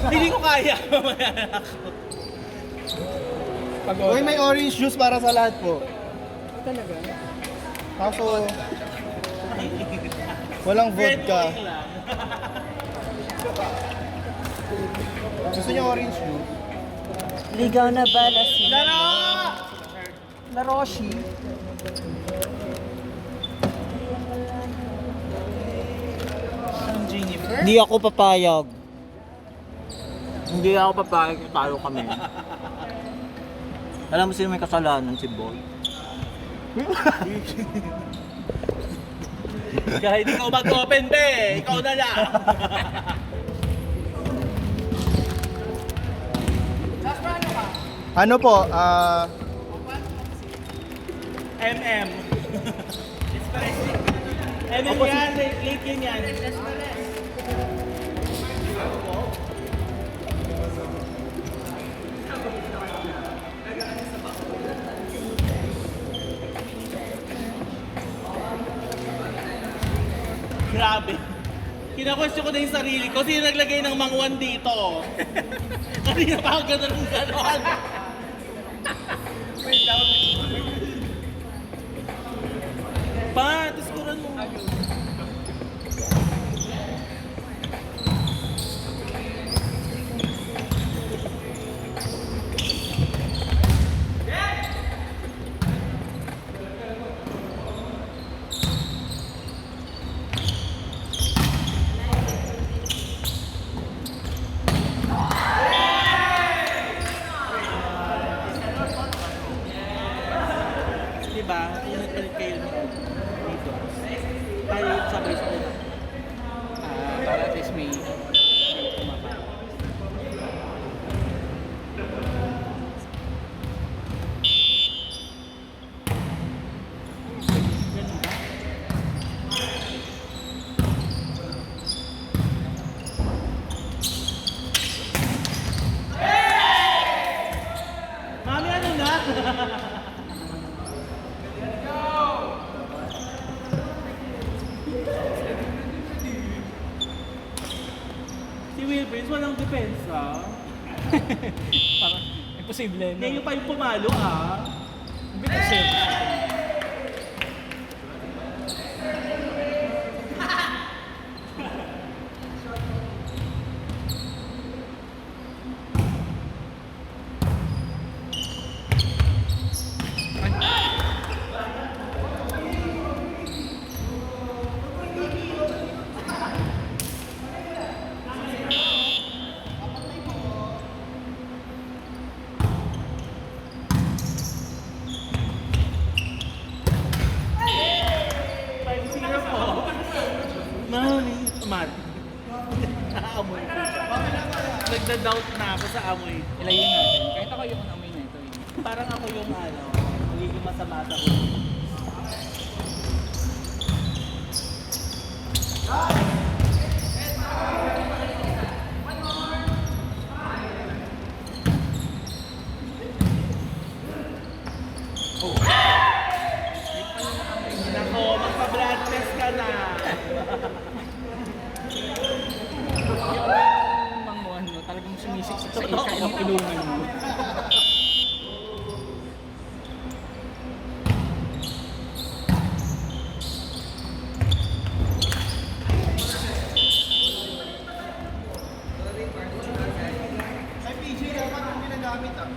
Hindi ko kaya. Uy, may orange juice para sa lahat po. Talaga? Kaso, walang vodka. Gusto niyo orange juice? Ligaw na ba, Lassie? Laro! Laroshi? Ang Jennifer? Hindi ako papayag. Hindi ako papayag na tayo kami. Alam mo sino may kasalanan, si Boy? Kaya hindi ka mag-open be. Ikaw na lang. Ano po? MM. MM yan. Late yun yan. Grabe. Kina-question ko na yung sarili ko. Sino naglagay ng mangwan dito? Kanina pa ako gano'n ng gano'n. Pa, tiskuran mo. Diba? Unit palit kayo dito. Tayo sabay-sabay lang. Para at least may kumapa. Mami, ano na? Si Wilbers, walang depensa. Parang imposible, no? Ngayon pa yung pumalo ah. Imposible. Mami, Mat. Naamoy ko siya. Nagda-doubt na ako sa amoy. Ilayin natin. Kahit ako yung amoy na ito. Parang ako yung ano, magiging masama sa huli. Nako, magpa-blood test ka na. Yung mangmuan mo, talagang sumisiksik sa yung ilungan mo. Ay, PJ, dapat yung ginagamit ah.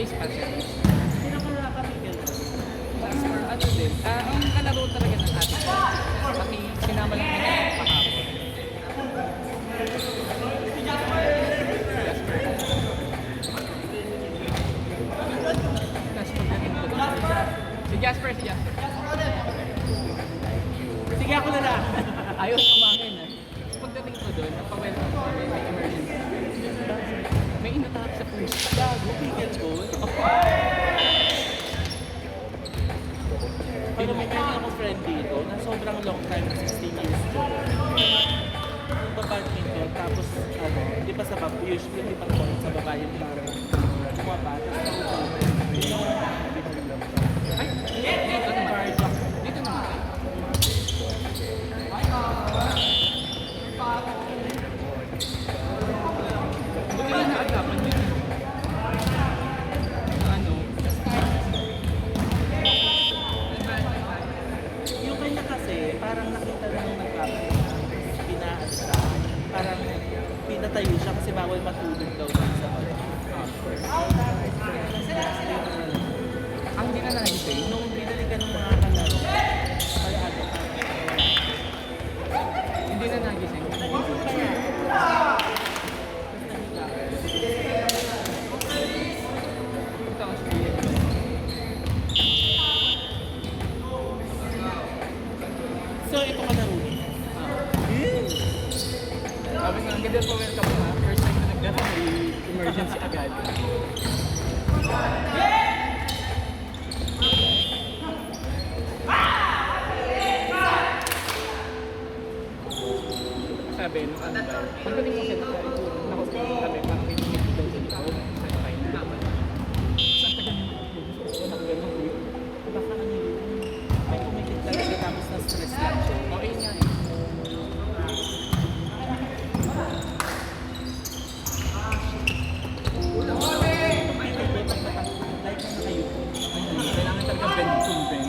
Ice pa siya. Sino ka nakakapigil? Jasper, ano din. Ang kalaro talaga ng ating ko. Pati sinama lang nila kahapon. Jasper. Jasper din po. Si Jasper. Sige, ako na lang. Ayaw kumain eh. Pagdating ko doon, napawelcome ko kami may emergency. May inatake sa puso. Gago, pigil ko. Pero may kanya akong friend dito na sobrang long time, 16 years ko. Nagpa-badminton, tapos di pa sa baba, usually di pa ko sa baba yung parang bumaba, tapos naupo. Ay, dito naman. Dito naman. Buti lang naagapan yun. Ano? Yung kanya kasi, parang nakita na nung nagpapay, pinaasa, parang pinatayo siya kasi bawal matulog daw sa baba. Ang hindi na nagising, Nung binalikan ng mga kalaro, ay ano, hindi na nagising. kaya, Ito ang spirit. so ito ka na Rudy. Sabi nga, ang ganda po welcome mo ha. First time na nagdara may emergency agad. Sabi, ano ba? Pagdating ko siya nakasiguro kami, parang may tingin daw sa likod. Sabi kayo na. Saan tagal yung nakagano ko? Baka ano yun, may kumikit talaga tapos na-stress lang siya. Okay nga eh. Like na kayo. Kailangan talaga bend to bend.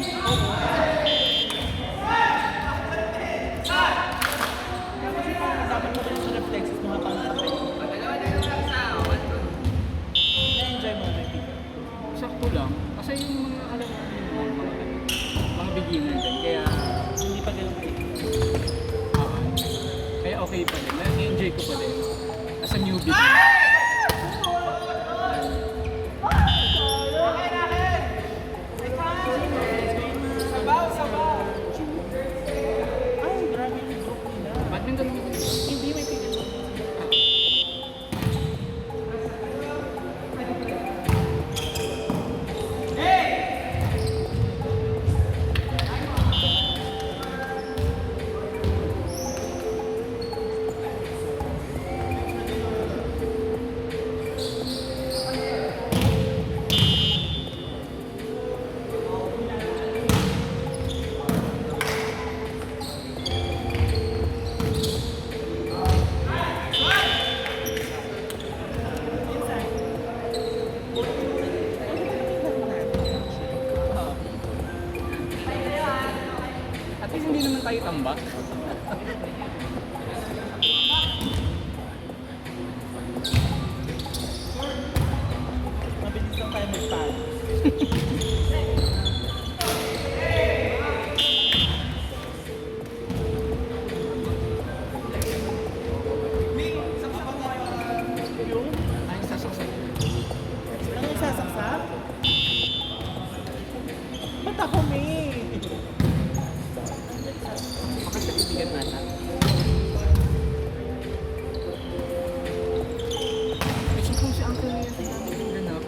Kasi parang dapat mo rin sa reflexes mo habang nakapay. Na-enjoy mo na yung Sakto lang. Kasi yung mga alam mo, mga beginner din. Kaya, hindi pa ganun. kaya okay pa din. Na-enjoy ko pa din. As a newbie. Ay, grabe yung group nila. Badminton mo. Hindi may pigil. At least hindi naman tayo tambak. Mabilis lang tayo magpalo. Yun? Ay, sasaksak. Ano yung sasaksak? Ba't ako, May? Baka sa kaibigan natin. Kasi kung si Uncle Nia sinabi yung ganap.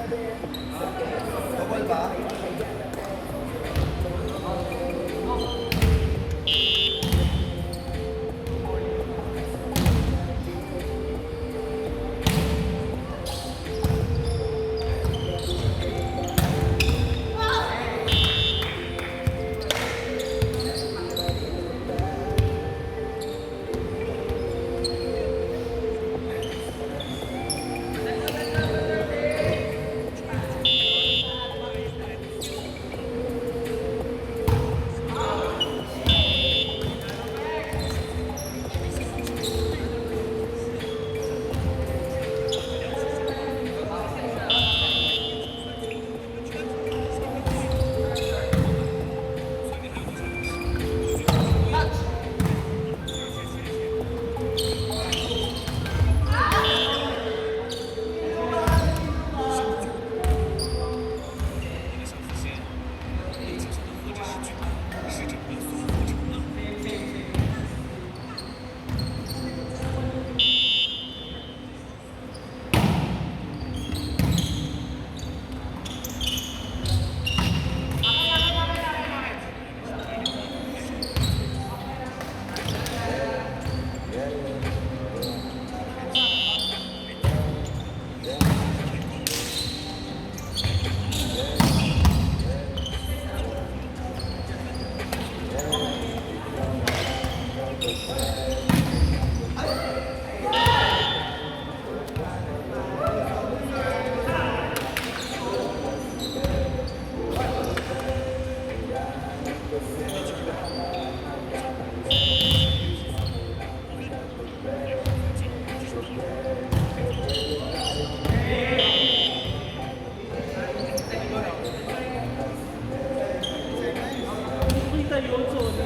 Double ba? Kita yun, sorry.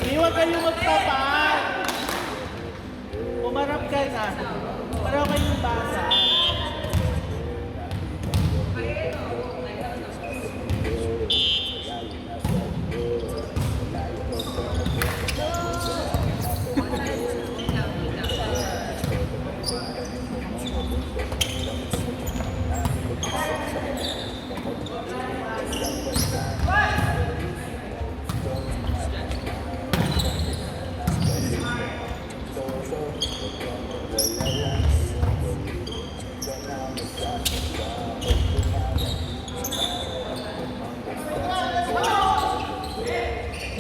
Iwan kayo magtapat. Umarap ka na. Para kayong basa.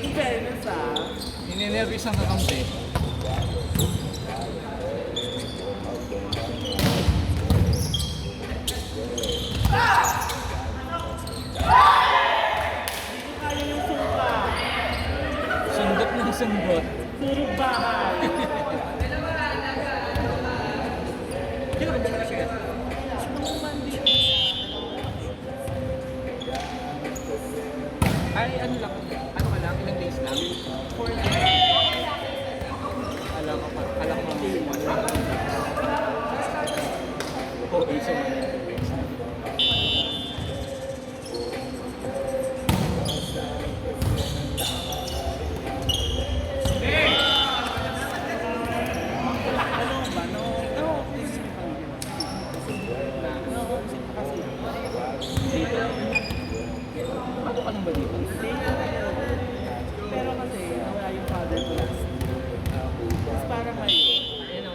In fairness Ninenervous ang kakampi. kaya yung suka. Sundot ng sundot. Surog bahay. Hindi ko rin na siya. Ay, ano lang, ano ka lang, ilang days lang? 4 days. Alam ko pa, alam ko okay, so Ano ba? No, isip pa rin. No, isip pa kasi. Dito. ano ka nang ba dito? Pero kasi, nawala yung father ko last. Tapos parang ngayon,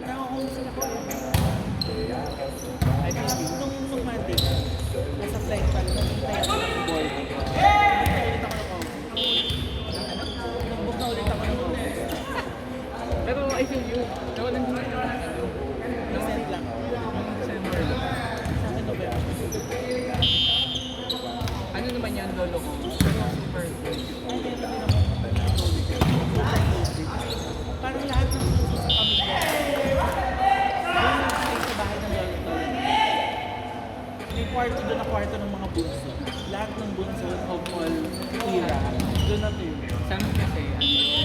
nakakonsin ako. I Tapos think nung Monday, nasa flight pa, nag-flight ako ng board. Nag-ulit ako ng office. Nag-book na ulit ako ng office. pero I feel you. Pero nandito ka na ano. Send lang. December lang. Sa akin, November. Ano naman yan, lolo ko? Super good. Ay, meron din ako. Parang lahat ng puso sa pamilya. Doon nag-stay sa bahay ng lolo ko. May kwarto doon na kwarto ng mga bunso. Lahat ng bunso, hopeful, era, doon na to. Sa amin kasi,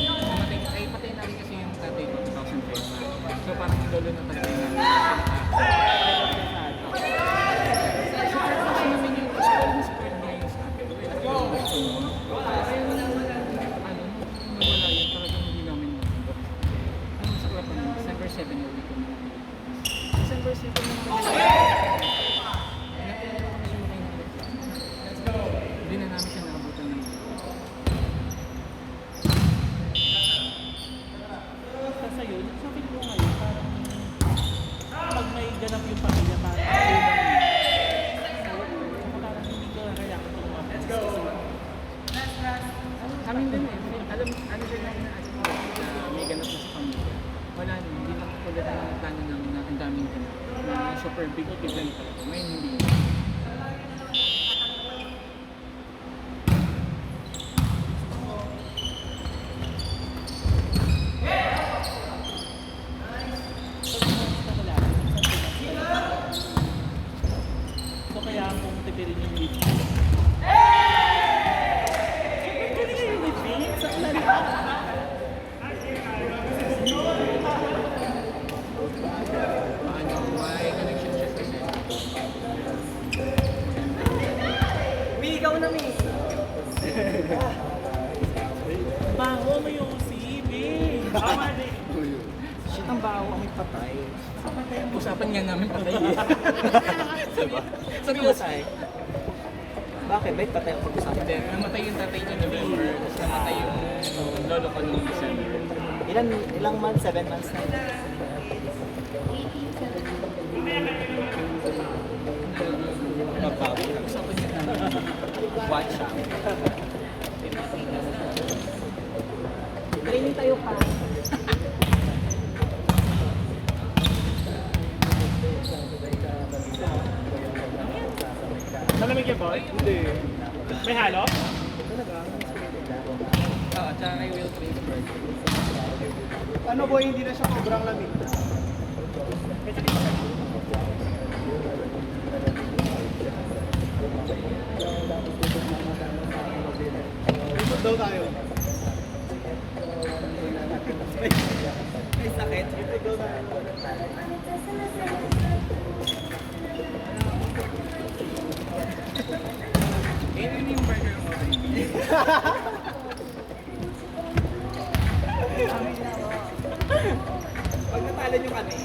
namatay, ay patay na rin kasi yung tatay ko, 2010. So parang yung lolo na tatay na. Kasi namin yung spoiled na spoiled niya yung sa akin. Amin din eh. Alam, ano din lang na may ganap na sa pamilya. Wala na, hindi na tulad ng plano ng ang daming ganap. Na super big event talaga. Ngayon hindi. So kaya kung tipirin yung lift. Galing kayo ni Vince, ang lala. Paano, may connection siya sa set. Ikaw na, Mi. Baho mo yung si Vince. Tama din. Shit, ang baho, may patay. Usapan nga namin patay eh. Diba? Sabi ko sa'yo. Bakit? Ba't patay ang pag-usapan? Then, namatay yung tatay niya November, tapos namatay yung lolo ko noong December. Ilang months? 7 months na. Mabawi. Usapan niya namin. Watch out. Training tayo pa. Malamig yan, boy? Hindi. May halo? Oo, tsaka kay Will transfer. Ano boy, hindi na siya sobrang lamig. Ikot daw tayo. May sakit. Ikot daw tayo. Ito yung burger mo. Pag natalo nyo kami,